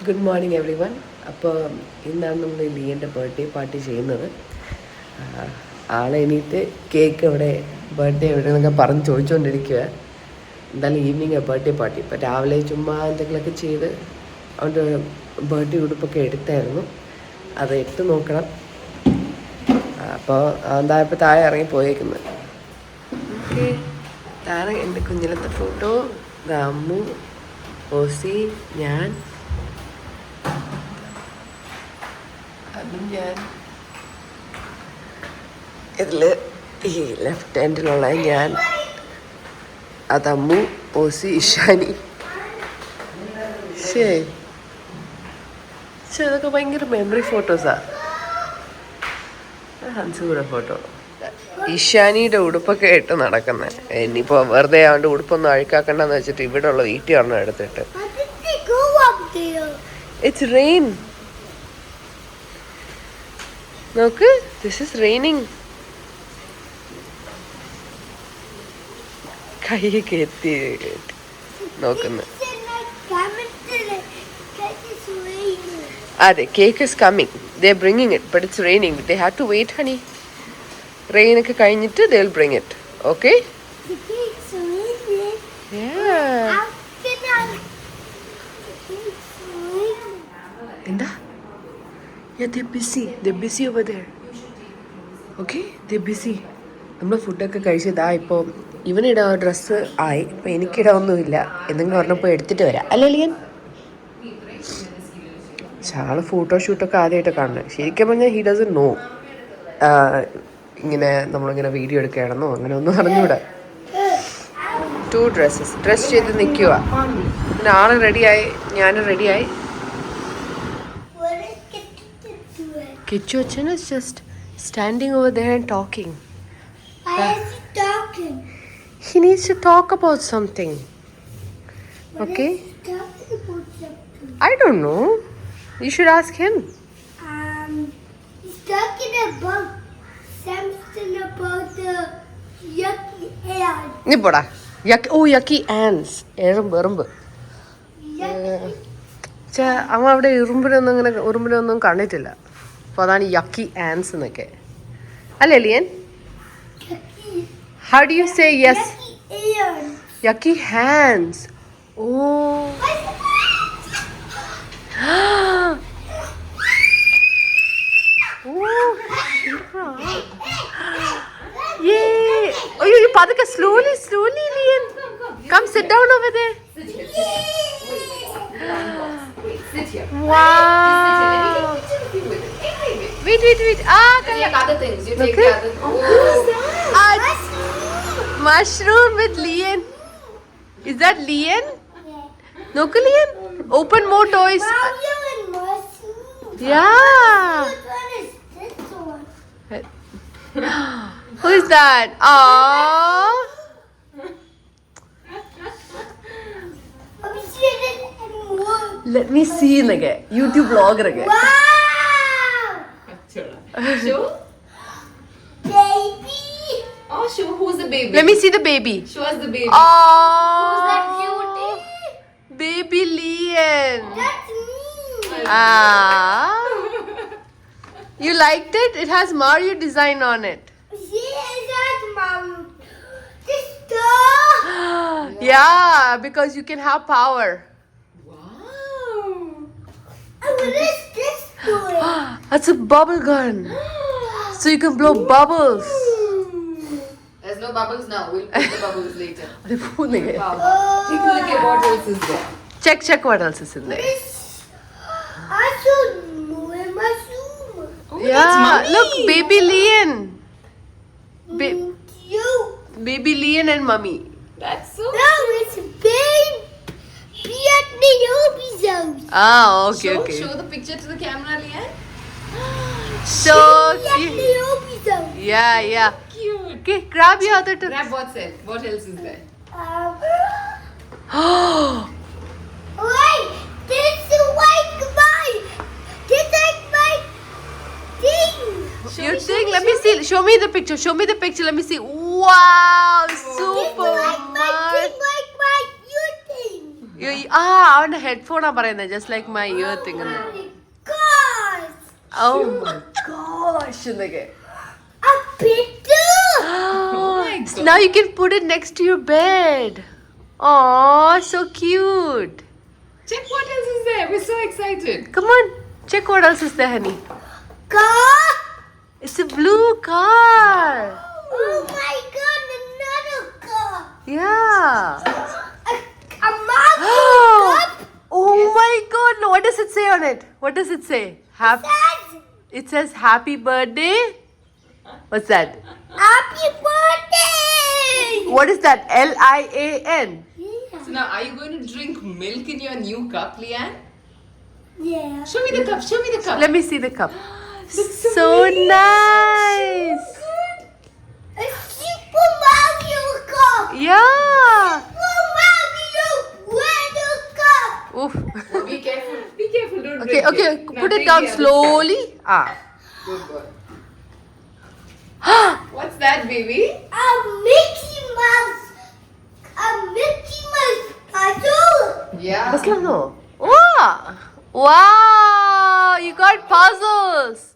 Good morning every one. അപ്പോൾ ഇന്നാണ് നമ്മൾ ലിയൻ്റെ ബർത്ത്ഡേ പാർട്ടി ചെയ്യുന്നത്. ആളെ എണീറ്റ് കേക്ക് എവിടെ, ബർത്ത്ഡേ എവിടെ എന്നൊക്കെ പറഞ്ഞ് ചോദിച്ചുകൊണ്ടിരിക്കുക. എന്തായാലും ഈവനിങ് ബർത്ത്ഡേ പാർട്ടി. ഇപ്പോൾ രാവിലെ ചുമ്മാ എന്തെങ്കിലുമൊക്കെ ചെയ്ത് അവൻ്റെ ബർത്ത്ഡേ ഉടുപ്പൊക്കെ എടുത്തായിരുന്നു, അത് ഇട്ട് നോക്കണം. അപ്പോൾ എന്താ ഇപ്പോൾ താഴെ ഇറങ്ങി പോയേക്കുന്നത്. ഓക്കെ, താഴെ എൻ്റെ കുഞ്ഞിലത്തെ ഫോട്ടോ, അമ്മു, ഓസി, ഞാൻ, അതും ഞാൻ. ഇതിൽ ഈ ലെഫ്റ്റ് ഹാൻഡിലുള്ള ഞാൻ, അതമ്മു, ഓസി, ഇഷാനി. ശരി, അതൊക്കെ ഭയങ്കര മെമ്മറി ഫോട്ടോസാണ്. ഹൻസുകൂടെ ഫോട്ടോ. ഇഷാനിയുടെ ഉടുപ്പൊക്കെ ഇട്ട് നടക്കുന്നത്. ഇനിയിപ്പോൾ വെറുതെ അവൻ്റെ ഉടുപ്പൊന്നും അഴുക്കാക്കണ്ടെന്ന് വെച്ചിട്ട് ഇവിടെ ഉള്ള വീട്ടിൽ ഒരെണ്ണം എടുത്തിട്ട്. It's rain. നോക്ക്, ദിസ് ഇസ് റെയിനിങ്. കൈയൊക്കെ എത്തി നോക്കുന്നു. അതെ, cake is coming. They are bringing it, but it's raining. They have to wait, honey. Rain ഒക്കെ കഴിഞ്ഞിട്ട് they will bring it. Okay? Yeah. എന്താ? Yeah, they're busy. They're busy over there. Okay? They're busy. നമ്മൾ ഫുഡൊക്കെ കഴിച്ചതാ. ഇപ്പോൾ ഇവനിടാ dress ആയി. ഇപ്പോൾ എനിക്കിടാവൊന്നുമില്ല. എന്തെങ്കിലും പറഞ്ഞപ്പോൾ എടുത്തിട്ട് വരാം. അല്ലേ ലിയൻ? ആൾ ഫോട്ടോഷൂട്ടൊക്കെ ആദ്യമായിട്ട് കാണുന്നത്. ശരിക്കും പറഞ്ഞാൽ ഹി ഡസൻ നോ ഇങ്ങനെ നമ്മളിങ്ങനെ വീഡിയോ എടുക്കുകയാണെന്നോ അങ്ങനെ ഒന്നും അറിഞ്ഞൂടെ. 2 ഡ്രസ് ചെയ്ത് നിൽക്കുക. പിന്നെ ആൾ റെഡിയായി, ഞാനും റെഡിയായി. കിച്ചു അച്ഛൻ is just standing over there and talking. Why is he talking? He needs to talk about something. Okay? What is he talking about something? I don't know. You should ask him. He's talking about something about the yucky ants. നീ പോടാ. യക്കി ആൻസ്. എറുമ്പ്. അവൻ അവിടെ ഉറുമ്പിനൊന്നും കണ്ടിട്ടില്ല. അപ്പോൾ അതാണ് യക്കി ആൻസ് എന്നൊക്കെ. അല്ലേ ലിയൻ? How do you say yes? Yucky ants. Yucky hands. Oh. Yay! Oh, you padaka slowly, Lian. Come sit down over there. Sit here. Wow. Wait. Take other things. You take the other. Oh, Mushroom with Lian. Is that Lian? No, Lian. Open more toys. Mario and mushroom. Yeah. Which one is this one? Who is that? Aww. Let me see again. YouTube vlogger again. Wow! show. Baby! Oh, show who's the baby. Let me see the baby. Show us the baby. Aww. Who's that cutie? Baby Lian. That's me! Ah. You liked it? It has Mario design on it. Yes, that's mom. This dog! Yeah, because you can have power. Wow. And what is this doing? That's a bubble gun. So you can blow bubbles. There's no bubbles now. We'll put the bubbles later. Wow. Take a look at what else is there. Check what else is in there. This also no mushroom. Oh, Yeah, that's mommy. look, baby Lian. You. Baby Lian and mummy. That's so. No, it's babe. Piat Naomi zone. Ah, okay. Show the picture to the camera, Lian. So Piat cute. Naomi zone. Yeah. Cute. Okay, grab your other two. Grab what's it? What else is there? Wait, this is like my thing. Your thing? Let me see. Show me the picture. Let me see. Wow, This super is like my much. thing, like my you thing. അവന്റെ ഹെഡ്ഫോണാ പറയുന്നത് just like my year thing എന്ന്. God. Oh my gosh എന്നൊക്കെ. A picture. So now you can put it next to your bed. Oh, so cute. Check what else is there. We're so excited. Come on, check what else is there, honey. Car. It's a blue car. Oh my God, another car. Yeah. A mug. Oh my God! What does it say on it? What does it say? It says happy birthday. What's that? Happy birthday. What is that? LIAN. So now, are you going to drink milk in your new cup, Leanne? Yeah. Show me the cup. Show me the cup. Let me see the cup. Looks So nice. A Super Mario cup. Yeah. Super Mario weather cup. Oof. Oh, be careful. Be careful. Don't Okay, break okay. it. Now Put it take down the other slowly. Ah. side. Good boy. What's that, baby? A Mickey Mouse. A Mickey Mouse puzzle. Yeah. No. Wow. Wow. You got puzzles.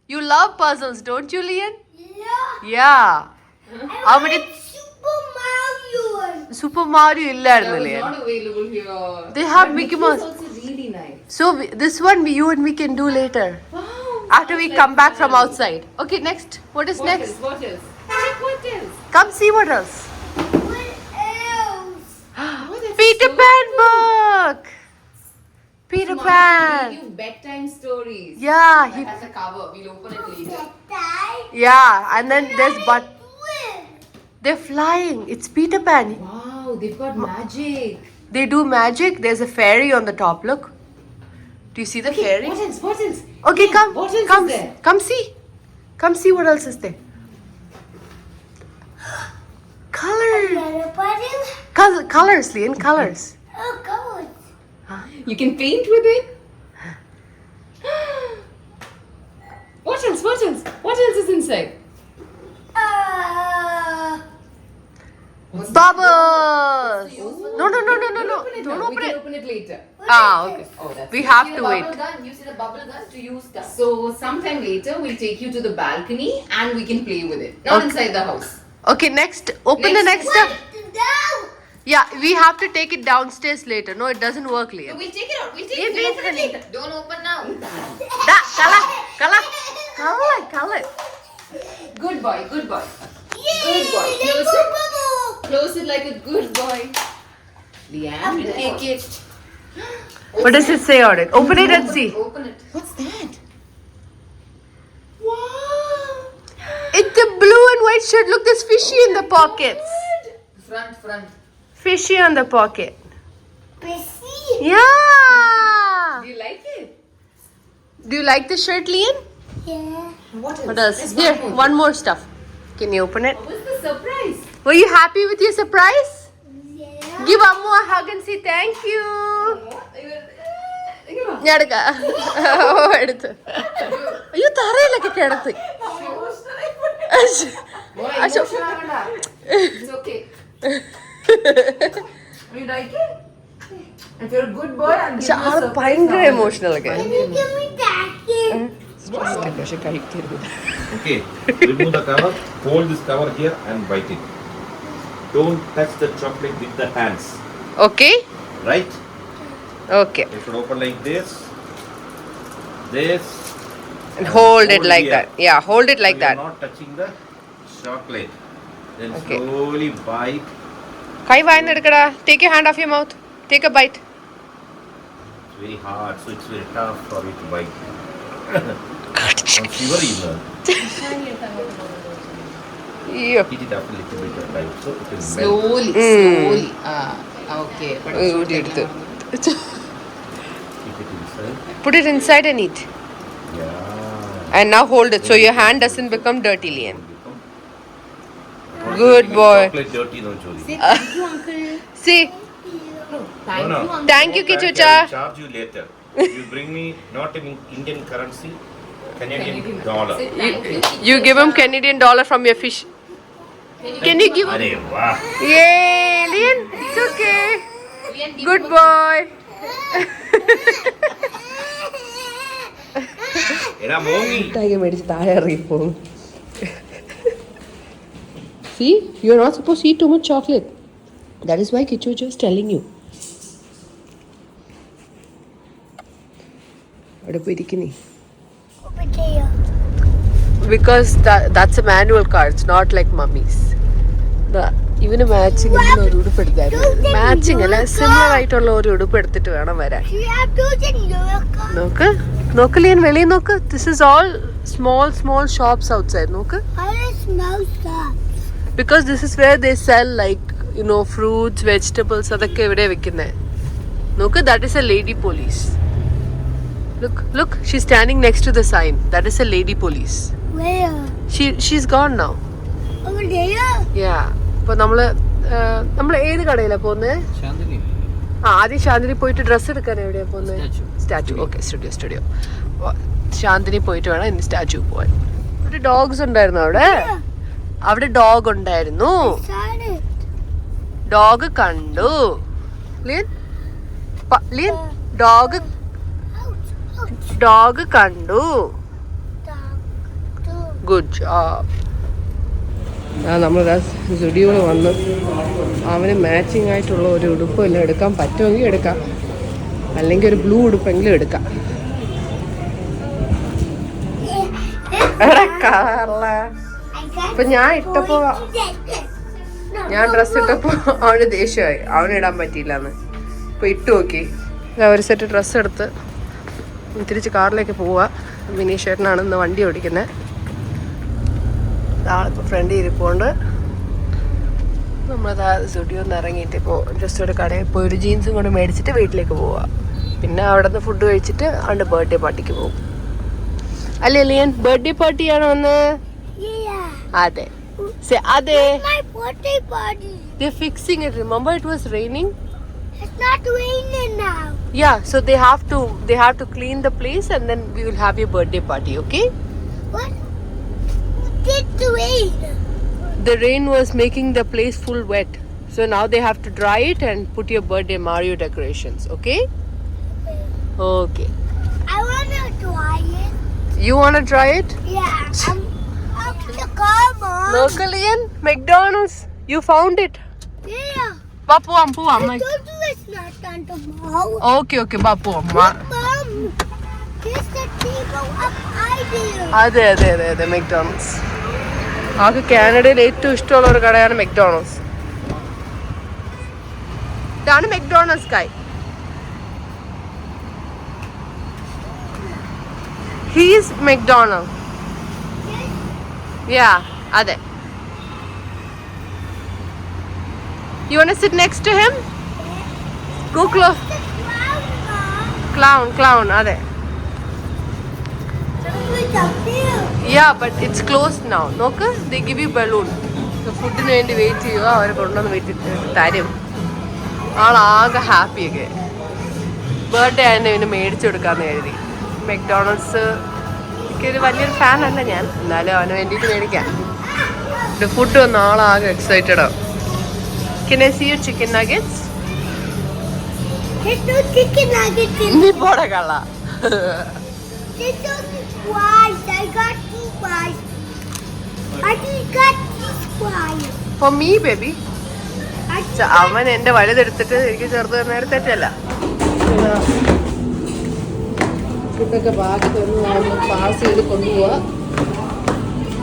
You love puzzles, don't you, Lian? Yeah. Yeah. How many? Super Mario. Super Mario That ഇല്ലായിരുന്നു was Lian. not available here. They have But Mickey is Mouse. also really nice. So this one you and me can do later. Wow. After we come back from outside. Okay, next. What is What next? else? What else? Check what else. Come see what else. What else? Oh, that's Peter so Pan cool. book. Peter Mom can Pan. read you bedtime stories. Yeah, That he. has a cover. We'll open it later. Yeah, and then there's but Swim. they're flying. It's Peter Pan. Wow, they've got magic. They do magic. There's a fairy on the top. Look. Do you see the fairy? What else? What else? Okay, come. What else Come. is there? Come see. Come see what else is there. Colors. Another puzzle. Colors, Lian. Colors. Oh, God. You can paint with it. What else? What else? What else is inside? Bubbles. No. Open it Don't now. open We can it. open it later. Okay. Oh, that's We it. have See to the wait. bubble gun? You see the bubble gun to use that. So sometime later we'll take you to the balcony and we can play with it. Not Okay. inside the house. Okay, next. Open the next Next. stuff. Down. Yeah, we have to take it downstairs later. No, it doesn't work, So Liam. we'll take it out. We'll take Wait, it. We'll wait, open it honey. later. Don't open now. Color. Good boy. Good boy. Yay, Good boy. little Close it. bubble. Close it like a good boy. Leanne, we'll take it. What does it say on it? Open it and see. Open it. What's that? Wow. It's a blue and white shirt. Look, there's fishy in the pockets. Front. Fishy on the pocket. Prissy. Yeah. Do you like it? Do you like the shirt, Liam? Yeah. What else? What else? There's Here, more. one more stuff. Can you open it? What was the surprise? Were you happy with your surprise? Yeah. Give Ammu a hug and say thank you. ഞാൻ എടുക്കാം എടുത്ത് അയ്യോ തറയിലൊക്കെ കിടത്ത് അശോ. It's okay. You like it? If you're a good boy, I'll give പക്ഷെ you a ആള് surprise ഭയങ്കര now. Emotional ഒക്കെ Can you give me that? പക്ഷെ കഴിക്കരുത്. Okay, remove the cover, hold this cover here and bite it. Don't touch the chocolate with the hands, okay right? Okay You should open like this, this. and hold it like here. that. Yeah, hold it like So that. you're not touching the chocolate. Then Okay. slowly bite. കൈ വായന്നെടുക്കടാ. Take your hand off your mouth. Take a bite. It's very hard, so it's very tough for you to bite. I'm shivering now. അയ്യോ. Heat it up a little bit of time, so it will melt. Slowly, Mm. slowly. Okay. But ഊരിയെടുത്ത്. Keep it inside. Put it inside and eat. Yeah. And now hold it so your hand doesn't become dirty, Liam. Good boy. Chocolate dirty, no, Jolly. say thank you, uncle. See, Thank No. you, uncle. thank you, I Kichucha. will charge you later. You bring me not in Indian currency, Canadian dollar. Say thank you. You give him Canadian dollar from your fish. Can you give him? Arey, wow. Yay, Liam. It's okay. Lian, give good him a boy. എടാ മോങ്ങി. മിഠായി മേടിച്ച് താഴെ ഇറങ്ങിപ്പോകും. See, you're not supposed to eat too much chocolate. That is why Kichu is telling you. അവിടെ പോയിരിക്കുന്നേ. Over there. Because that's a manual car. It's not like mummy's. ഇവന് matching ഒരു ഉടുപ്പ് എടുത്തായിരുന്നു. Matching അല്ല, സിമിലർ ആയിട്ടുള്ള ഒരു ഉടുപ്പ് എടുത്തിട്ട് വേണം വരാൻ. You have to look. നോക്ക് നോക്ക് ലിയൻ, വെളിയിൽ നോക്ക്. This is all small shops outside. നോക്ക്. How does smell that? Because this is where they sell like, you know, fruits, vegetables, അതൊക്കെ ഇവിടെ വെക്കുന്നത്. നോക്ക്, that is a lady police. Look, she's standing next to the sign. That is a lady police. Where? She's gone now. Over there? Yeah. അപ്പോൾ നമ്മൾ ഏത് കടയിലാണ് പോകുന്നത്? ആദ്യം ശാന്തിനി പോയിട്ട് ഡ്രസ്സ് എടുക്കാൻ എവിടെയാണ് പോകുന്നത്? സ്റ്റാച്ചു. Okay, studio. ശാന്തിനി പോയിട്ട് വേണം ഇന്ന് സ്റ്റാച്ചു പോവാൻ. ഒരു ഡോഗ്സ് ഉണ്ടായിരുന്നു അവിടെ ഡോഗ് ഉണ്ടായിരുന്നു. ഡോഗ് കണ്ടു. ലിയൻ ഡോഗ് കണ്ടു. Good job. നമ്മൾ സ്റ്റുഡിയോയിൽ വന്ന് അവന് മാച്ചിങ് ആയിട്ടുള്ള ഒരു ഉടുപ്പെല്ലാം എടുക്കാൻ പറ്റുമെങ്കിൽ എടുക്കാം, അല്ലെങ്കിൽ ഒരു ബ്ലൂ ഉടുപ്പെങ്കിലും എടുക്കാം. ഇപ്പൊ ഞാൻ ഡ്രസ്സ് ഇട്ടപ്പോ അവന് ദേഷ്യമായി, അവനിടാൻ പറ്റിയില്ലെന്ന്. ഇപ്പൊ ഇട്ട് നോക്കി. ഒരു സെറ്റ് ഡ്രസ്സ് എടുത്ത് തിരിച്ച് കാറിലേക്ക് പോവാ. വിനീഷ് ചേട്ടനാണ് ഇന്ന് വണ്ടി ഓടിക്കുന്നത്. ആളിപ്പോൾ ഫ്രണ്ടിൽ ഇരിപ്പുണ്ട്. നമ്മളത് സ്റ്റുഡിയോ നിന്ന് ഇറങ്ങിയിട്ട് ഇപ്പോൾ ജസ്റ്റ് ഒരു കടയിൽ പോയി ഒരു ജീൻസും കൊണ്ട് മേടിച്ചിട്ട് വീട്ടിലേക്ക് പോവാം. പിന്നെ അവിടെ നിന്ന് ഫുഡ് കഴിച്ചിട്ട് അവൻ്റെ ബർത്ത്ഡേ പാർട്ടിക്ക് പോകും. അല്ലേ ലിയൻ? ബർത്ത്ഡേ പാർട്ടിയാണോ ഒന്ന്? അതെ അതെ. My birthday party. They're fixing it. Remember it was raining? It's not raining now. Yeah, so they have to clean the place and then we will have your birthday party, okay? What? Did the rain? The rain was making the place full wet. So now they have to dry it and put your birthday Mario decorations, okay? Okay. I want to try it. You want to try it? Yeah. I'm the car, Mom. Look, Lian, McDonald's. You found it. Yeah. Va povam. I told you it's not on tomorrow. Okay, va povam. Mom, here's the table up idea. അതെ McDonald's. ആകെ കാനഡയിൽ ഏറ്റവും ഇഷ്ടമുള്ള ഒരു കടയാണ് മെക്ഡോണൾഡ്സ്. ഇതാണ് മെക്ഡോണൾഡ്സ് കായ്. He's McDonald. Yeah, അതെ. You want to sit next to him? Go close. Clown, അതെ. Yeah, but it's closed now. നോക്ക്, they give you balloon. ഫുഡിന് വേണ്ടി വെയിറ്റ് ചെയ്യുക, അവർ കൊണ്ടുവന്ന് വെയിറ്റ് തരും. ആളാകെ ഹാപ്പിയൊക്കെ. ബർത്ത്ഡേ ആയതിന് പിന്നെ മേടിച്ചു കൊടുക്കാമെന്ന് കരുതി. മെക്ഡോണൾഡ്സ് എനിക്കൊരു വലിയൊരു ഫാനല്ല ഞാൻ, എന്നാലും അവന് വേണ്ടിയിട്ട് മേടിക്കാം. ഫുഡ് വന്ന ആളാകെ എക്സൈറ്റഡ് ആവും. Can I see your chicken nuggets? There's no chicken nuggets in നീ പോടെ കള്ള. There's only fries. I got 2 fries. I just got 3 fries. For me, baby. അവൻ എൻ്റെ വലുതെടുത്തിട്ട് എനിക്ക് ചെറുത് നേരത്തെ തെറ്റല്ല. ഫുഡൊക്കെ ബാക്കി തന്നു പാസ് ചെയ്ത് കൊണ്ടുപോവാ.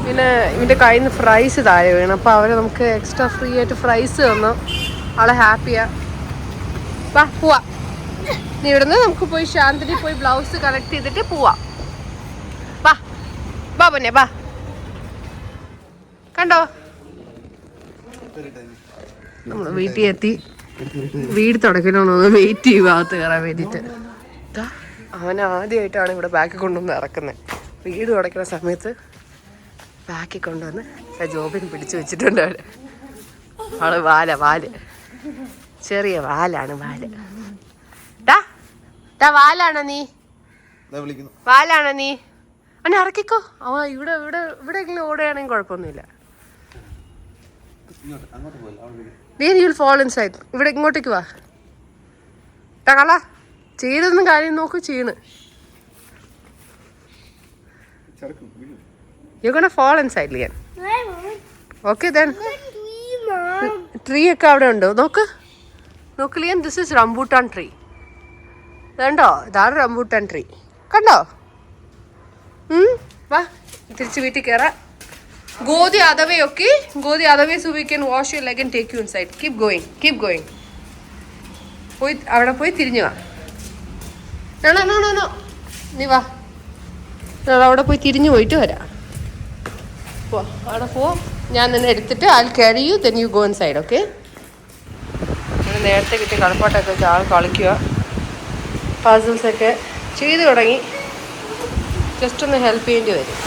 പിന്നെ ഇവൻ്റെ കയ്യിൽ നിന്ന് ഫ്രൈസ് താഴെ വീണം. അപ്പോൾ അവർ നമുക്ക് എക്സ്ട്രാ ഫ്രീ ആയിട്ട് ഫ്രൈസ് തന്നു. ആളെ ഹാപ്പിയാ. വാ പോവാ. നീ ഇവിടുന്ന് നമുക്ക് പോയി ശാന്തിനി പോയി ബ്ലൗസ് കണക്ട് ചെയ്തിട്ട് പോവാം. വാ പൊന്നെ വാ. കണ്ടോ, നമ്മൾ വീട്ടിൽ എത്തി. വീട് തുടക്കണമെന്ന് വെയിറ്റ് ചെയ്യും ഭാഗത്ത് കയറാൻ വേണ്ടിയിട്ട്. അവൻ ആദ്യമായിട്ടാണ് ഇവിടെ ബാക്കിൽ കൊണ്ടുവന്ന് ഇറക്കുന്നത്. വീട് തുടക്കുന്ന സമയത്ത് ബാക്കിൽ കൊണ്ടുവന്ന് ജോബിന് പിടിച്ചു വെച്ചിട്ടുണ്ട് അവിടെ. ആള് വാല് ചെറിയ വാലാണ്. വാലാണോ നീ? വാലാണോ നീ? അവനെ ഇറക്കിക്കോ. അവൻ ഇവിടെയെങ്കിലും ഓടുകയാണെങ്കിൽ കുഴപ്പമൊന്നുമില്ല. Then you'll fall inside. ഇവിടെ ഇങ്ങോട്ടേക്ക് വാ. കള ചെയ്തൊന്നും കാര്യം നോക്ക് ചെയ്യണ്. You're gonna fall inside, Lian. Okay then. Tree ഒക്കെ അവിടെ ഉണ്ട്. നോക്ക് ലിയൻ, ദിസ് ഇസ് റംബൂട്ടാൻ ട്രീ. കണ്ടോ, ഇതാണ് റംബൂട്ടാൻ ട്രീ. കണ്ടോ? വാ തിരിച്ച് വീട്ടിൽ കയറാം. Go the other way, okay? Go the other way so we can wash your leg and take you inside. Keep going. പോയി അവിടെ പോയി തിരിഞ്ഞു വാ. No. നീ വാ, അവിടെ പോയി തിരിഞ്ഞു പോയിട്ട് വരാം. പോ, അവിടെ പോ. ഞാൻ നിന്നെ എടുത്തിട്ട് I'll carry you, then you go inside, okay? നേരത്തെ കിട്ടിയ കളിപ്പാട്ടൊക്കെ വെച്ച് ആൾ കളിക്കുക. പസിൽസൊക്കെ ചെയ്ത് തുടങ്ങി. ജസ്റ്റ് ഒന്ന് ഹെൽപ്പ് ചെയ്യേണ്ടി വരും.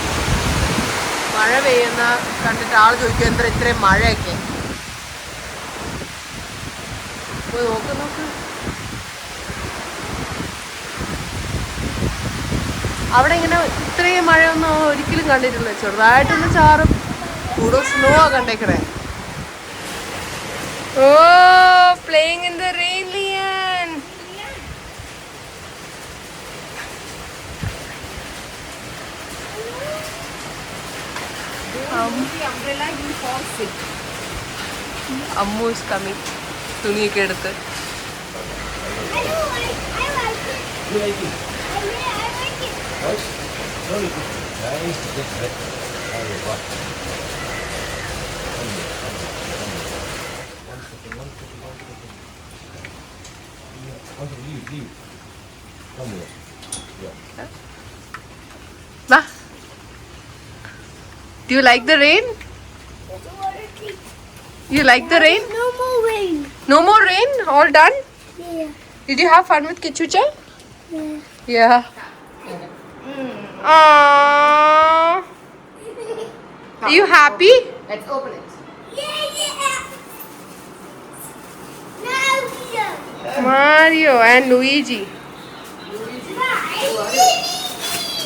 മഴ പെയ്യുന്ന കണ്ടിട്ട് ആൾ ചോദിക്കും എന്താ ഇത്രയും മഴയൊക്കെ. പോയി നോക്ക്. അവിടെ ഇങ്ങനെ ഇത്രയും മഴയൊന്നും ഒരിക്കലും കണ്ടിട്ടില്ല. ചെറുതായിട്ടൊന്ന് ചാറും. കൂടുതൽ സ്നോ ആ കണ്ടേക്കണേ. Oh, playing in the rain, ലിയൻ. Ammu is coming. തുണിയൊക്കെ എടുത്ത്. Do you like the rain? You like the rain? No more rain. No more rain? All done? Yeah. Did you have fun with Kichucha? Yeah. Aww. Are you happy? Let's open it. Yeah. Now here. Mario and Luigi.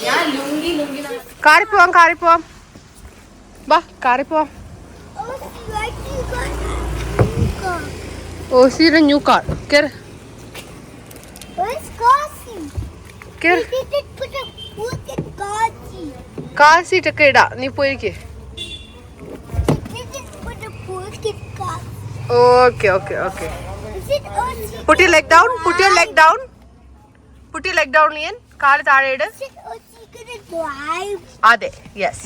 Yeah, lungi. കാറി പോവാം. വാ, കാറി പോവാം. Oh, see the new car. Get. Where's Cassie? Get. We didn't put a Cassie. Car seat ഒക്കെ ഇടാ. നീ പോയിരിക്കേ. We didn't put a pocket Cassie. Okay. Is it Aussie? Put your leg down. Put your leg down, Lian. കാല് താഴെ ഇട്. Is it Aussie gonna drive? അതെ. Yes.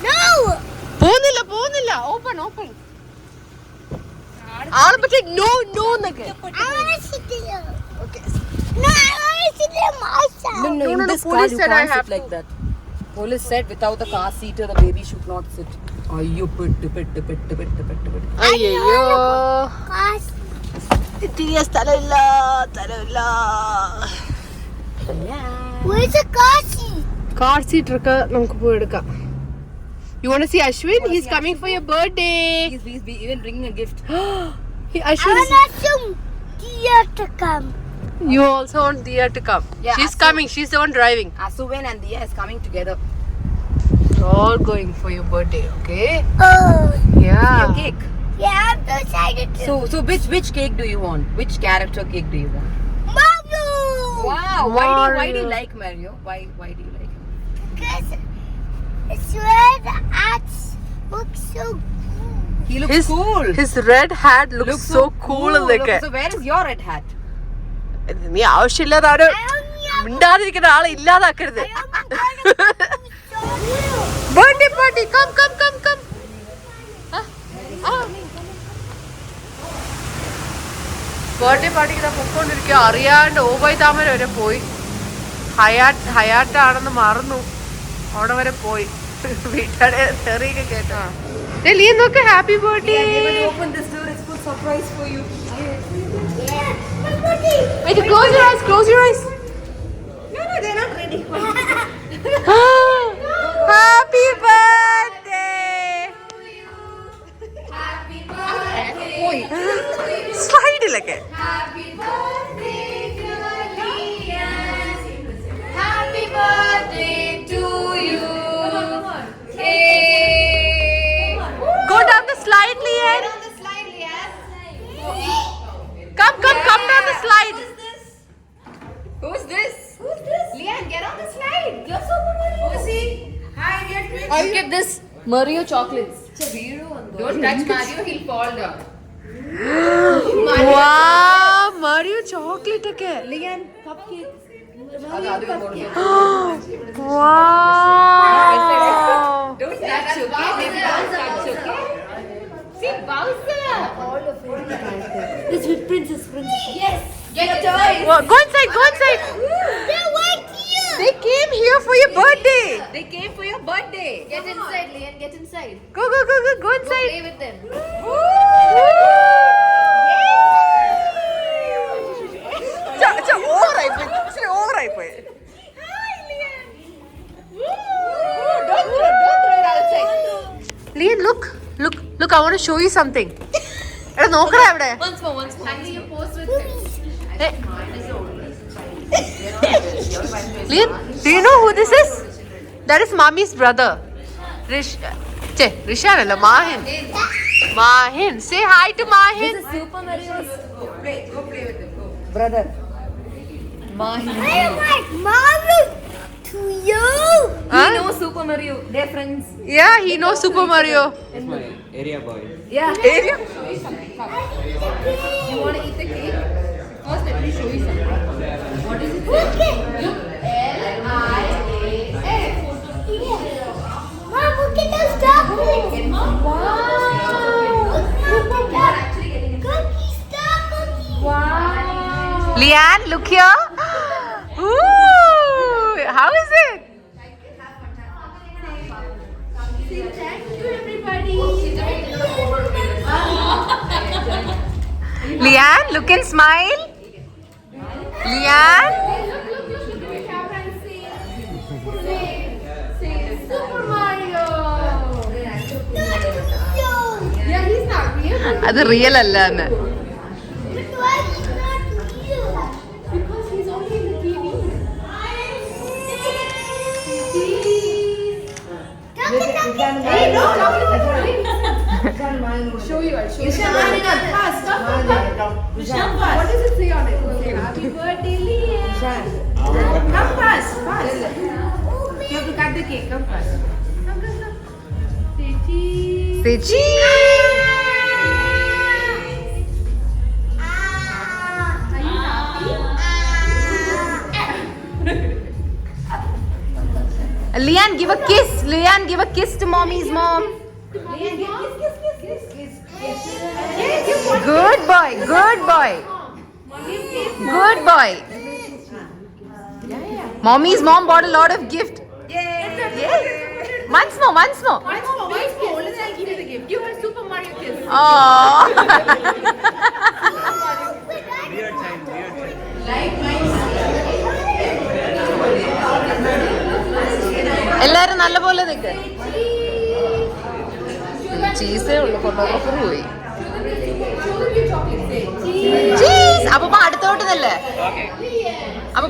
No! പോകുന്നില്ല. Open. ആളെ പറ്റി no എന്നൊക്കെ. I want to sit there. Okay. No, I want to sit there myself. No, in No, this car police you said I can't have sit like to. that. Police said without the car seat the baby should not sit. Ayyo, pit. അയ്യോ, Cassie. തീരെ സ്ഥലമില്ല. Where's the Cassie? Car seat ഒക്കെ നമുക്ക് പോയി എടുക്കാം. You want to see Ashwin? He's coming for your birthday. He's even bringing a gift. Ashwin, I want some deer to come. you also want Dia to come. Yeah, She's Asu. coming. She's the one driving. Asuwen and Dia is coming together. All going for your birthday, okay? Oh. Yeah. Your cake. Yeah, I'm so excited too. So which cake do you want? Which character cake do you want? Mario! Wow. Why do you Mario. like Mario? Why do you like him? Because it's where the ads look so cool. He looks cool. His red hat looks so cool. Look, so where is your red hat? നീ ആവശ്യമില്ലാതെ ആരോ മിണ്ടാതിരിക്കുന്ന ആളെ ഇല്ലാതാക്കരുത്. Birthday party come. Birthday പാർട്ടിക്ക് പൊക്കോണ്ടിരിക്കുക. അറിയാണ്ട് obey താമര വരെ പോയി. ഹയാട്ടാണെന്ന് മറന്നു. അവിടെ വരെ പോയി. വീട്ടുകാരെ തെറിയൊക്കെ കേട്ടോ. ലിയൻ നോക്ക്, happy birthday. Open this door. It's full surprise for you. Yeah, my body. Wait, close your eyes. No, they're not ready. Happy birthday. Happy birthday. സ്ലൈഡിലൊക്കെ. Happy birthday to Lian. Happy birthday to you. Hey. Go down the slide, Lian. On the slide, Lian. Come down the slide. Look at this Mario chocolates. Don't touch Mario, he'll fall down. Wow, Mario chocolate ഒക്കെ. Lian, cupcake. Wow. Don't touch, okay? Maybe don't touch, okay? See, Bowser. This with Princess. Yes. Get a toy. Go inside, go inside. They're right here. They came here for your birthday. They came for your birthday. Get inside, Lian. Get inside. Go inside. Play with them. ഓവറായി പോയി. Don't throw it outside. Lian, look. I want to show you something. എടാ നോക്കടാ ഇവിടെ. Once more. Honey, you pose with him. Lian, do you know who this is? That is Mommy's brother. Rishan alla, Mahin. Say hi to Mahin. Super Mario's Go play with him. Go. Brother. I am like Mario to you. Huh? He knows Super Mario. They're friends. Yeah, he knows Super Mario. That's my area boy. Yeah. Area? You want to eat the cake? First, let me show you something. What is it? Okay. Look, L-I-A-S. Mom, look at those chocolates. Wow. Look at that. Cookie, star cookie. Wow. Lian, look here. Ooh, how is it? Thank you, everybody. Lian, look and smile. Lian. Super Mario. Yo. Yeah, he's not real. അത് real അല്ല എന്ന്. But why is not real? Because he's only in the TV. Hey, no, show you. I'll show you. What does it say on it? Happy birthday, Lian. Come fast. You have to cut the cake. Come fast. Come. Say cheese. Say cheese. Are you happy? Lian, give a kiss. Lian, give a kiss to Mommy's mom. Lian, kiss. Good boy. Mommy's mom bought a lot of gift. Yay. Once more. Once more. Only then I'll give you the gift. Give her Super Mario kiss. Oh. Like mine. എല്ലാരും നല്ലപോലെ നിൽക്ക്. ചീസേ ഉള്ളു, photographer പോയി. Cheese. അപ്പൊ അടുത്തോട്ട് നില്ലേ. അപ്പൊ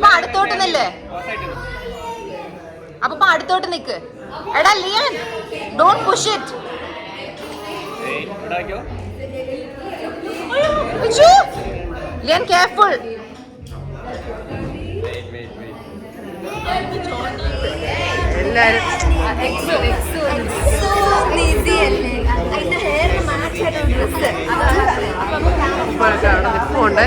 അടുത്തോട്ട് നിക്ക്. എടാ ലിയൻ, ഡോണ്ട് പുഷ് ഇറ്റ്. ലിയൻ കെയർഫുൾ. എല്ലാരും ഇപ്പോഴൊക്കെ അവിടെ നിൽപ്പുണ്ട്.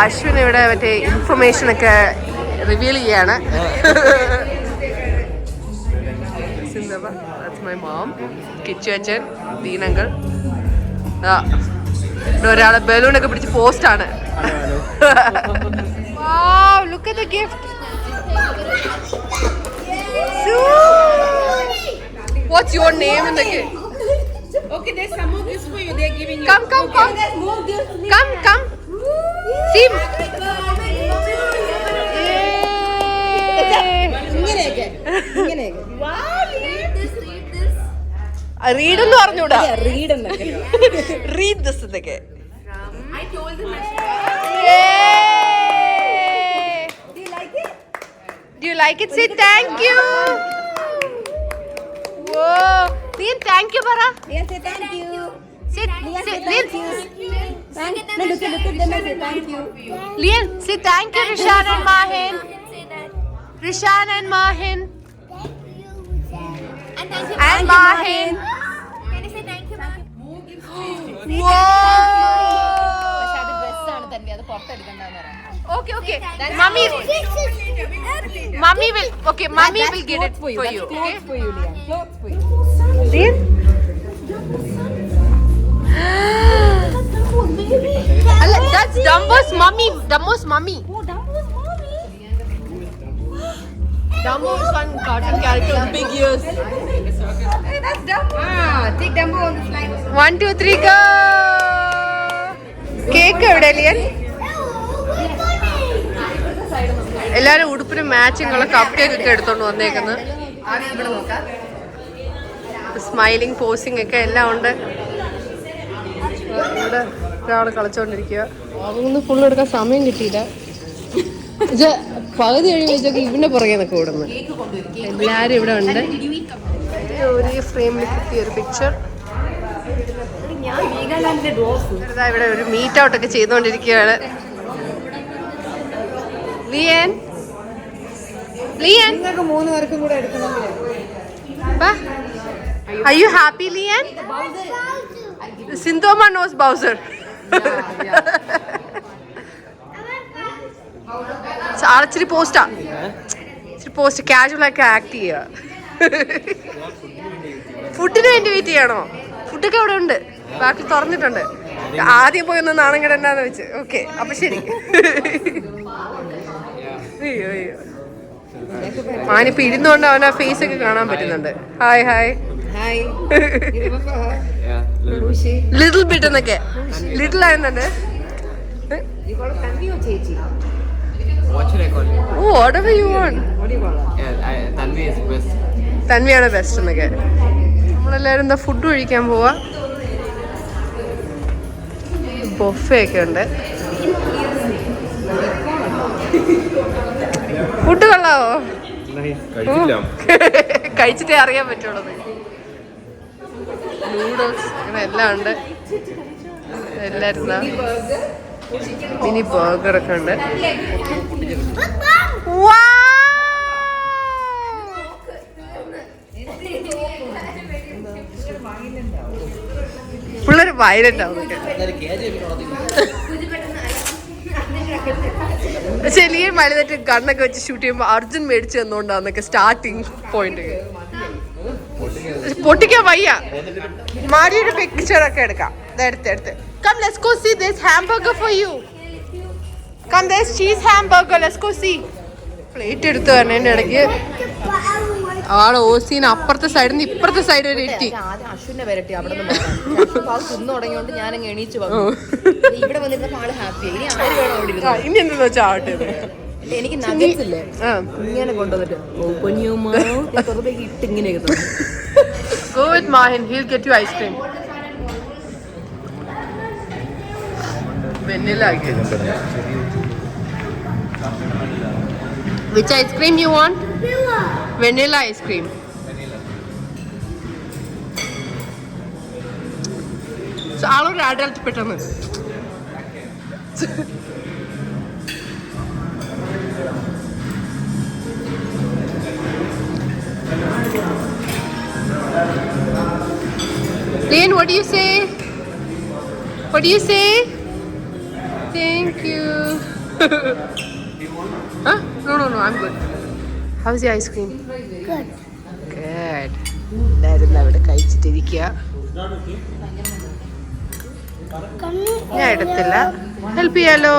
അശ്വിൻ ഇവിടെ മറ്റേ ഇൻഫർമേഷൻ ഒക്കെ റിവീൽ ചെയ്യാണ്. മൈ മോം, കിച്ചു അച്ഛൻ, ദീനങ്കൾ. ഇവിടെ ഒരാളെ ബലൂണൊക്കെ പിടിച്ച് പോസ്റ്റാണ്. Wow, look at the gift. What's your name in the gift? Okay, there's some more gifts for you. They're giving you. Come. See. Read എന്ന് പറഞ്ഞൂടാ. Read this എന്നൊക്കെ. I told them. Yay! Do you like it? Say thank you. Whoa. Lian, thank you, Bara. Lian, say thank you. Say Lian. No, look at them and say thank you. Lian, say thank you, Rishan and Mahin. Rishan and Mahin. And Mahin. Can you say thank you, ma'am? Okay, okay. Mummy will get it for you. Okay? Lian? That's Dumbo's mummy. Dumbo's mummy. Dumbo is one cartoon character with big ears. Hey, that's Dumbo. Take Dumbo on the slide. 1, 2, 3, go! Cake എവിടെ ലിയൻ? എല്ലാരും ഉടുപ്പിന് matching ഉള്ള cup cake ഒക്കെ എടുത്തോണ്ട് വന്നേക്കുന്നത്. Smiling posing ഒക്കെ എല്ലാം ഉണ്ട്. ഇവിടെ ഒരാൾ കളിച്ചോണ്ടിരിക്കുക. അതൊന്നും ഫുള്ള് എടുക്കാൻ സമയം കിട്ടിയില്ല. പകുതി കഴിയുമ്പോൾ വെച്ചൊക്കെ ഇവിടെ പുറകെ നിൽക്കുക ഓടുന്നു. എല്ലാരും ഇവിടെ ഉണ്ട്. ഒരു ഫ്രെയിമിൽ കിട്ടിയ ഒരു പിക്ചർ. ഇവിടെ ഒരു മീറ്റ് ഔട്ട് ഒക്കെ ചെയ്തുകൊണ്ടിരിക്കുകയാണ്. ലിയൻ നിങ്ങൾക്ക് 3 പേർക്കും കൂടെ എടുക്കണമെങ്കിൽ Are you happy, Lian? Sintoma knows Bowser. ആളിച്ചിരി പോസ്റ്റാ, ഇച്ചിരി പോസ്റ്റ് കാഷ്വൽ ഒക്കെ ആക്ട് ചെയ്യുക. ഫുഡിന് വേണ്ടി വെയിറ്റ് ചെയ്യണോ? ഫുഡൊക്കെ അവിടെ ഉണ്ട്, ബാക്കി തുറന്നിട്ടുണ്ട്. ആദ്യം പോയി ഒന്ന് നാണം കിടണ്ടാന്ന് വെച്ച്. ഓക്കെ, അപ്പൊ ശരി. അയ്യോ അയ്യോ, മാനിപ്പോ ഇരുന്നോണ്ട് അവൻ ആ ഫേസ് ഒക്കെ കാണാൻ പറ്റുന്നുണ്ട്. Hi hi hi. Little bit എന്നൊക്കെ ലിറ്റിൽ ആയിരുന്നുണ്ട്. ചേച്ചി What should I call you? Oh whatever you want. Tanvi is best. തന്വിയാണ് ബെസ്റ്റ് എന്നൊക്കെ. നമ്മളെല്ലാവരും എന്താ ഫുഡ് കഴിക്കാൻ പോവാ. ബൊഫേ ഒക്കെ ഉണ്ട്. ഫുഡ് കൊള്ളാവോ? കഴിച്ചിട്ടേ അറിയാൻ പറ്റുള്ളൂ. നൂഡിൽസ് അങ്ങനെ എല്ലാം ഉണ്ട്. എല്ലാരും മിനി ബർഗർ ഒക്കെ ഉണ്ട്. പിള്ളേര് വയലന്റ് ആവും. ചെലിയും വലുതായിട്ട് കണ്ണൊക്കെ വെച്ച് ഷൂട്ട് ചെയ്യുമ്പോൾ അർജുൻ മേടിച്ചു തന്നോണ്ടാന്നൊക്കെ സ്റ്റാർട്ടിങ് പോയിന്റ്. പൊട്ടിക്കാൻ വയ്യ. മാരിയുടെ പിക്ചർ ഒക്കെ എടുക്കാം. എടുത്ത് come let's go see this hamburger for you. come there's cheese hamburger, let's go see. Plate എടുത്ത് വരണേന്റെ ഇടയ്ക്ക് ആള് ഓസീന് അപ്പുറത്തെ സൈഡിൽ നിന്ന് ഇപ്പുറത്തെ സൈഡ് വരെ എത്തി. ആദ്യം അശ്വിനെ വരട്ടി അവിടെ നിന്ന് തിന്നു തുടങ്ങിയോണ്ട് ഞാൻ അങ്ങ് എണീച്ചു വന്നു. ഇവിടെ വന്നിരുന്ന ആള് ഹാപ്പിയായി. ഇനി ആര് വേണം അവിടെ ഇരുന്ന്? ഇനി എന്താ വെച്ചാൽ ആവട്ടെ. എനിക്ക് നഗറ്റ്സ് ഇല്ലേ ഇങ്ങനെ കൊണ്ടുവന്നിട്ട് പുറത്തേക്ക് ഇട്ട് ഇങ്ങനെയൊക്കെ തോന്നും. Go with Mahin, he'll get you ice cream. Vanilla again. Which ice cream you want? Vanilla ice cream. So ആളൊരു അഡൽട്ട് പെട്ടെന്ന്. Lian, what do you say? What do you say? Thank you. Huh? No, I'm good. How's your ice cream? Good. Good. എല്ലാവരും അവിടെ കഴിച്ചിട്ടിരിക്കുക. ഞാൻ എടുത്തില്ല. Help ചെയ്യാലോ?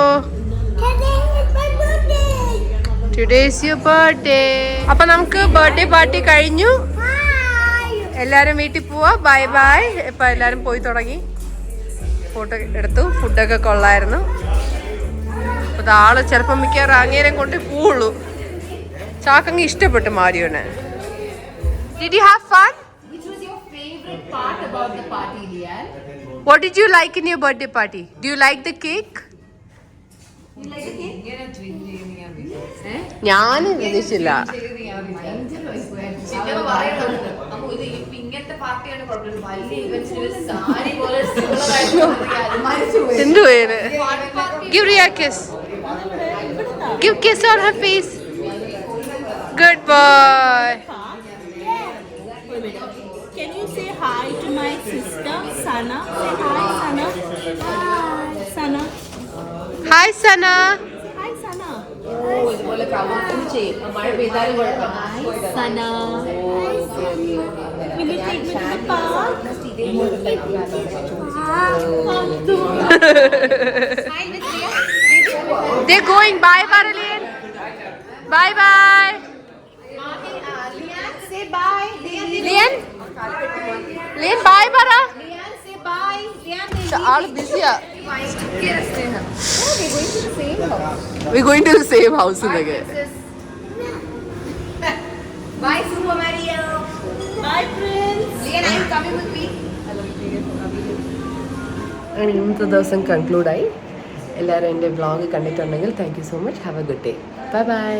Today is your birthday. അപ്പൊ നമുക്ക് birthday party കഴിഞ്ഞു. എല്ലാരും വീട്ടിൽ പോവാ. Bye bye. ഇപ്പൊ എല്ലാരും പോയി തുടങ്ങി. ഫോട്ടോ എടുത്തു. ഫുഡൊക്കെ കൊള്ളായിരുന്നു. അപ്പൊ ആള് ചിലപ്പോ മിക്കവാറും അങ്ങേരം കൊണ്ട് പോവുള്ളൂ. ചാക്കങ്ങ് ഇഷ്ടപ്പെട്ടു മാരിയോനെ. Did you have fun? Which was your favorite part about the party, Lian? What did you like in your birthday party? Do you like the cake? You like the cake? ഞാൻ ഉദ്ദേശിച്ചില്ല. ഇങ്ങനത്തെ പാർട്ടിയാണ് കുഴപ്പമില്ല. വലിയ ഇവന്റ്സിൽ സാരി പോലെ എന്തു പേര്? Give Ria a kiss. Give kiss on her face. Good boy. hi to my sister Sana. Say hi, Sana. Sana. Hi, Sana. Hi, Sana. ഇതുപോലെ cover ചെയ്യും മഴ പെയ്താലും കുഴപ്പമില്ല Sana. Will you take me to the park? Come to. They're going. Bye, Paralin. Bye, bye. Say bye. Lian? Lian, bye, Para. Say bye. ആള് ബിസിയാ. We're going to the same house എന്നൊക്കെ. Bye, Super Mario. Bye, Prince. Lian, are you coming with me? അങ്ങനെ ഇന്നത്തെ ദിവസം കൺക്ലൂഡായി. എല്ലാവരും എൻ്റെ vlog കണ്ടിട്ടുണ്ടെങ്കിൽ thank you so much. Have A good day. Bye bye.